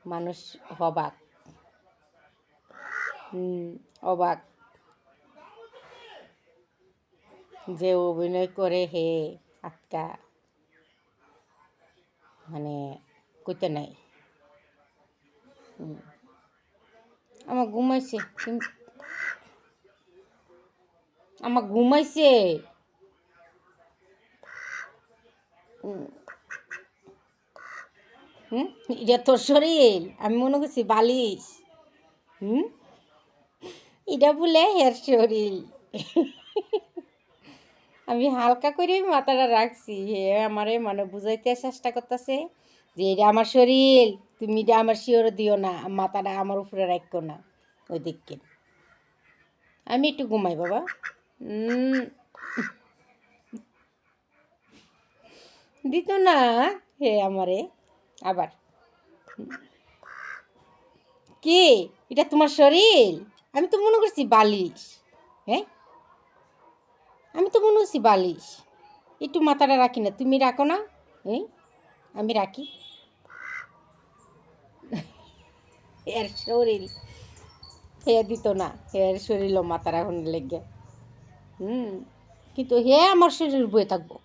মানুষ অবাক, অবাক যে অভিনয় করে হে আটকা মানে কইতে নাই। আমার ঘুমাইছে, আমার ঘুমাইছে। এটা তোর শরীর, আমি মনে করছি বালিশ। এটা বলে হের শরীর। আমি হালকা করে মাথাটা রাখছি, হে আমারে মানে বুঝাইতে চেষ্টা করতেছে যে এটা আমার শরীর, তুমি এটা আমার শিওর দিও না, মাথাটা আমার উপরে রাখো না। ওই দিককে আমি একটু ঘুমাই বাবা। দিত না হে আমারে আবার। কি এটা তোমার শরীর? আমি তো মনে করছি বালিশ। হ্যাঁ, আমি তো মনে করছি বালিশ। একটু মাথাটা রাখি না, তুমি রাখো না? হ্যাঁ, আমি রাখি। এর শরীর হে দিত না, হের শরীর মাথা রাখুন লেগে। কিন্তু হে আমার শরীর বয়ে থাকবো।